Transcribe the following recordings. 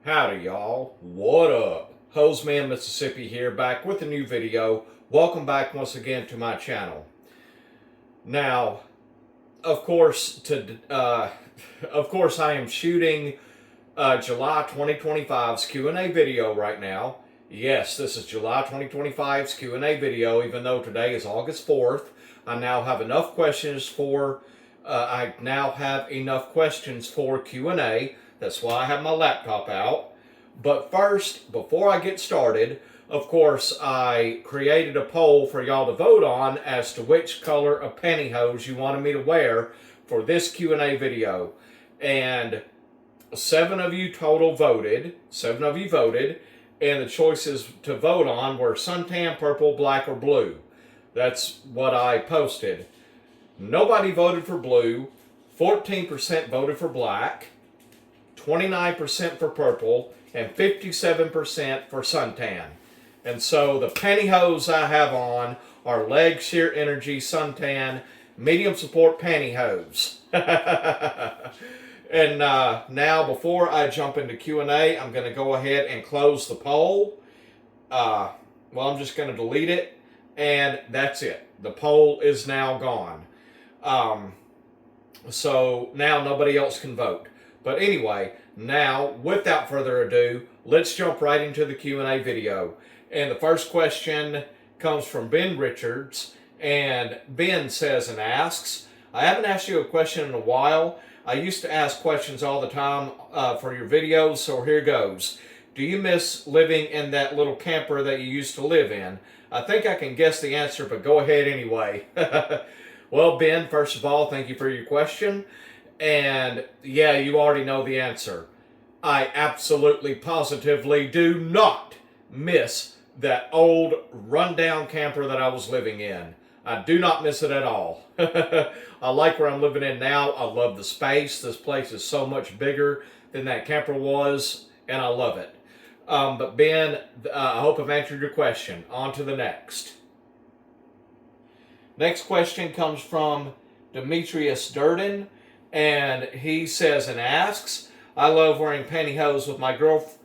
Howdy y'all, what up? Hoseman Mississippi here, back with a new video. Welcome back once again to my channel. Now, of course, I am shooting July 2025's Q&A video right now. Yes, this is July 2025's Q&A video, even though today is August 4th. I now have enough questions for Q&A. That's why I have my laptop out. But first, before I get started, of course, I created a poll for y'all to vote on as to which color of pantyhose you wanted me to wear for this Q&A video. And 7 of you voted, and the choices to vote on were suntan, purple, black, or blue. That's what I posted. Nobody voted for blue, 14% voted for black, 29% for purple, and 57% for suntan. And so the pantyhose I have on are Leg Sheer Energy Suntan Medium Support Pantyhose. And now, before I jump into Q&A, I'm going to go ahead and close the poll. I'm just going to delete it, and that's it. The poll is now gone. So now nobody else can vote. But anyway, now, without further ado, let's jump right into the Q&A video. And the first question comes from Ben Richards. And Ben says and asks, I haven't asked you a question in a while. I used to ask questions all the time for your videos, so here goes. Do you miss living in that little camper that you used to live in? I think I can guess the answer, but go ahead anyway. Well, Ben, first of all, thank you for your question. And yeah, you already know the answer. I absolutely, positively do not miss that old rundown camper that I was living in. I do not miss it at all. I like where I'm living in now. I love the space. This place is so much bigger than that camper was, and I love it. But Ben, I hope I've answered your question. On to the next. Next question comes from Demetrius Durden, and he says and asks, I love wearing pantyhose. My girlfriend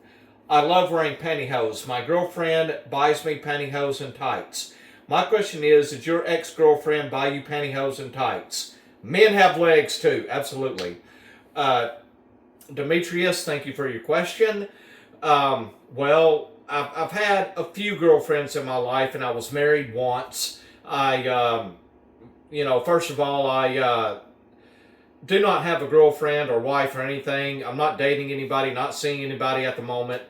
buys me pantyhose and tights. My question is, did your ex-girlfriend buy you pantyhose and tights? Men have legs too, absolutely. Demetrius, thank you for your question. I've had a few girlfriends in my life, and I was married once. First of all, I do not have a girlfriend or wife or anything. I'm not dating anybody, not seeing anybody at the moment.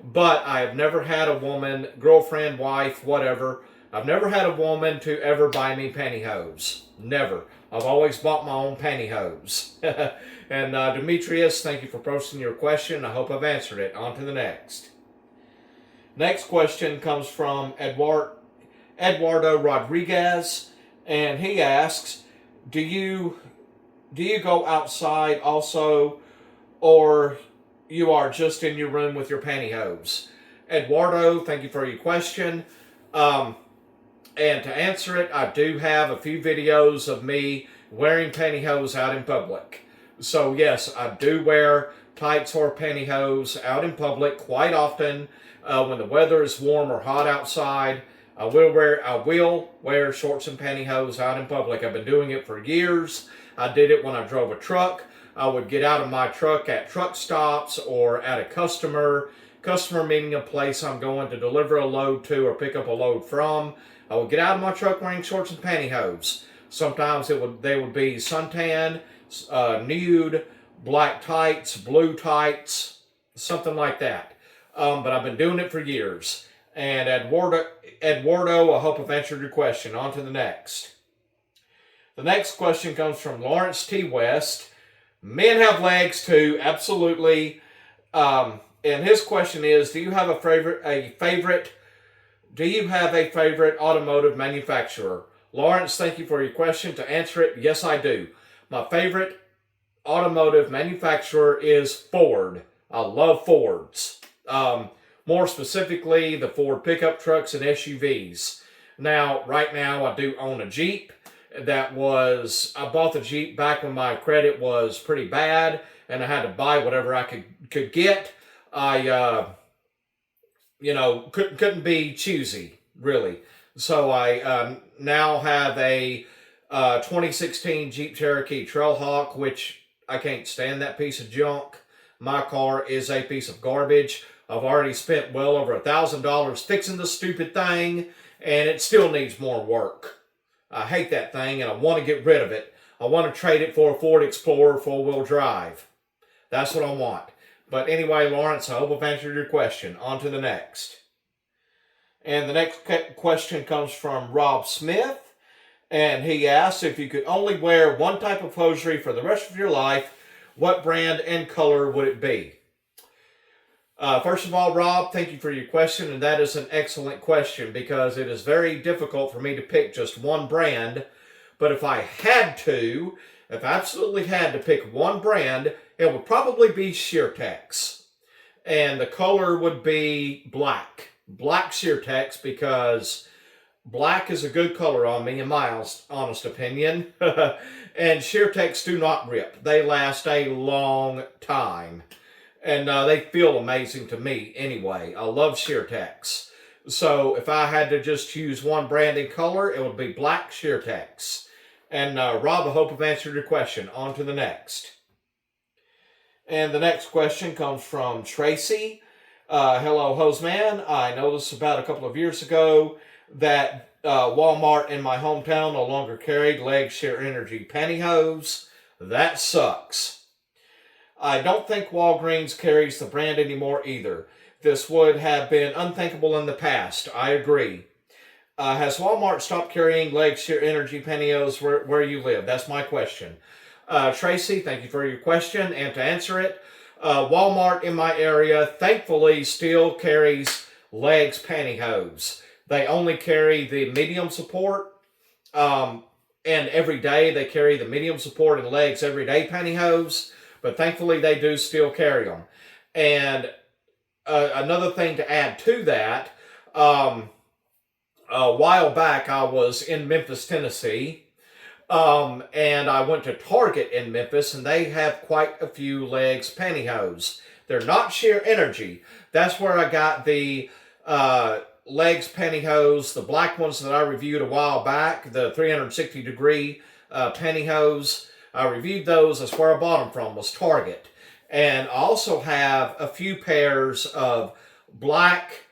But I have never had a woman, girlfriend, wife, whatever. I've never had a woman to ever buy me pantyhose. Never. I've always bought my own pantyhose. And Demetrius, thank you for posting your question. I hope I've answered it. On to the next. Next question comes from Eduardo Rodriguez, and he asks, do you go outside also, or you are just in your room with your pantyhose? Eduardo, thank you for your question. And to answer it, I do have a few videos of me wearing pantyhose out in public. So yes, I do wear tights or pantyhose out in public quite often. When the weather is warm or hot outside, I will wear shorts and pantyhose out in public. I've been doing it for years. I did it when I drove a truck. I would get out of my truck at truck stops or at a customer meeting a place I'm going to deliver a load to or pick up a load from. I would get out of my truck wearing shorts and pantyhose. Sometimes they would be suntan, nude, black tights, blue tights, something like that. But I've been doing it for years. And Eduardo, I hope I've answered your question. On to the next. The next question comes from Lawrence T. West. Men have legs too, absolutely. And his question is, do you have a favorite automotive manufacturer? Lawrence, thank you for your question. To answer it, yes, I do. My favorite automotive manufacturer is Ford. I love Fords. More specifically, the Ford pickup trucks and SUVs. Now, right now, I do own a Jeep. I bought the Jeep back when my credit was pretty bad, and I had to buy whatever I could get. I couldn't be choosy, really. So I now have a 2016 Jeep Cherokee Trailhawk, which I can't stand that piece of junk. My car is a piece of garbage. I've already spent well over $1,000 fixing the stupid thing, and it still needs more work. I hate that thing, and I want to get rid of it. I want to trade it for a Ford Explorer 4-wheel drive. That's what I want. But anyway, Lawrence, I hope I've answered your question. On to the next. And the next question comes from Rob Smith. And he asks, if you could only wear one type of hosiery for the rest of your life, what brand and color would it be? First of all, Rob, thank you for your question. And that is an excellent question because it is very difficult for me to pick just one brand. But if I absolutely had to pick one brand, it would probably be Sheertex. And the color would be black. Black Sheertex, because black is a good color on me, in my honest opinion. And Sheertex do not rip. They last a long time. And they feel amazing to me anyway. I love Sheertex. So if I had to just choose one brand and color, it would be black Sheertex. And Rob, I hope I've answered your question. On to the next. And the next question comes from Tracy. Hello, Hoseman. I noticed about a couple of years ago that Walmart in my hometown no longer carried leg sheer energy pantyhose. That sucks. I don't think Walgreens carries the brand anymore either. This would have been unthinkable in the past. I agree. Has Walmart stopped carrying leg sheer energy pantyhose where you live? That's my question. Tracy, thank you for your question. And to answer it, Walmart in my area thankfully still carries legs pantyhose. They only carry the medium support, and every day they carry the medium support and legs everyday pantyhose, but thankfully they do still carry them. And another thing to add to that, a while back I was in Memphis, Tennessee, and I went to Target in Memphis, and they have quite a few legs pantyhose. They're not sheer energy. That's where I got the legs pantyhose, the black ones that I reviewed a while back, the 360 degree pantyhose. I reviewed those. That's where I bought them from, was Target. And I also have a few pairs of black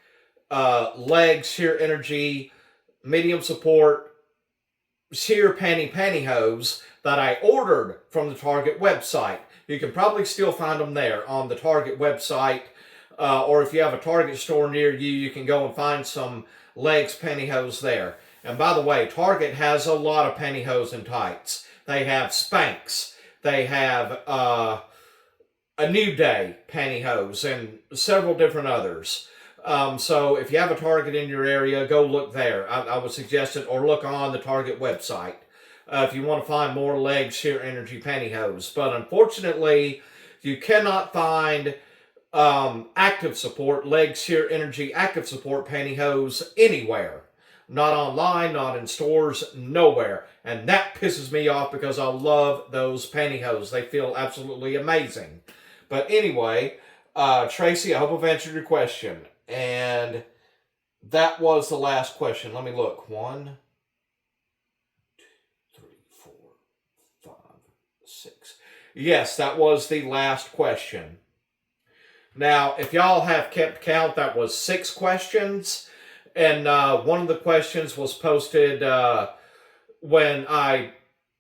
legs sheer energy, medium support, sheer pantyhose that I ordered from the Target website. You can probably still find them there on the Target website, or if you have a Target store near you, you can go and find some legs pantyhose there. And by the way, Target has a lot of pantyhose and tights. They have Spanx. They have a New Day pantyhose and several different others. So if you have a Target in your area, go look there. I would suggest it, or look on the Target website if you want to find more leg sheer energy pantyhose. But unfortunately, you cannot find active support, leg sheer energy active support pantyhose anywhere. Not online, not in stores, nowhere. And that pisses me off because I love those pantyhose. They feel absolutely amazing. But anyway, Tracy, I hope I've answered your question. And that was the last question. Let me look. 1, 2, 3, 4, 5, 6. Yes, that was the last question. Now, if y'all have kept count, that was 6 questions. And one of the questions was posted when I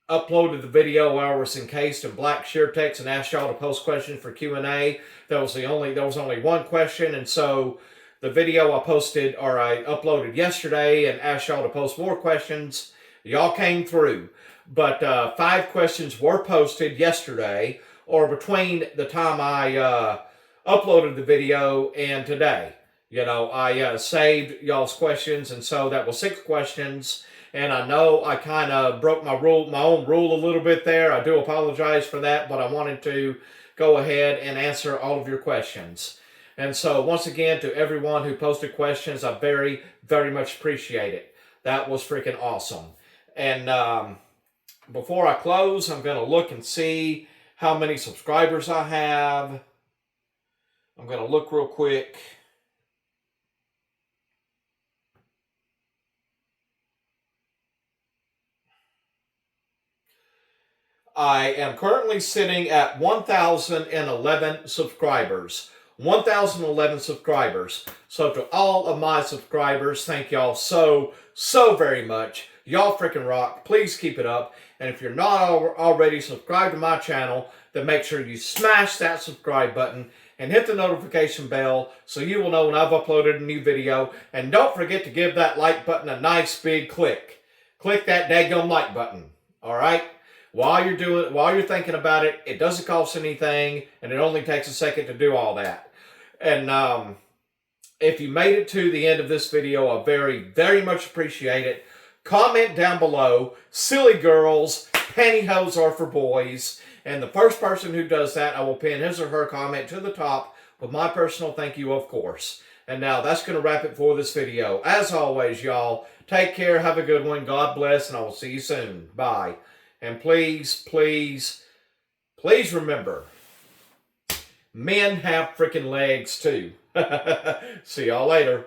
uploaded the video where I was encased in black Sheertex and asked y'all to post questions for Q&A. There was only one question, and so the video I uploaded yesterday and asked y'all to post more questions, y'all came through. But 5 questions were posted yesterday, or between the time I uploaded the video and today. You know, I saved y'all's questions, and so that was 6 questions. And I know I kind of broke my own rule a little bit there. I do apologize for that, but I wanted to go ahead and answer all of your questions. And so once again, to everyone who posted questions, I very, very much appreciate it. That was freaking awesome. And before I close, I'm going to look and see how many subscribers I have. I'm going to look real quick. I am currently sitting at 1,011 subscribers. 1,011 subscribers. So to all of my subscribers, thank y'all so very much. Y'all freaking rock. Please keep it up. And if you're not already subscribed to my channel, then make sure you smash that subscribe button and hit the notification bell so you will know when I've uploaded a new video. And don't forget to give that like button a nice big click. Click that daggone like button. All right? While you're thinking about it, it doesn't cost anything, and it only takes a second to do all that. And if you made it to the end of this video, I very much appreciate it. Comment down below, silly girls, pantyhose are for boys. And the first person who does that, I will pin his or her comment to the top with my personal thank you, of course. And now that's going to wrap it for this video. As always, y'all, take care, have a good one, God bless, and I will see you soon. Bye. And please, please, please remember, men have freaking legs too. See y'all later.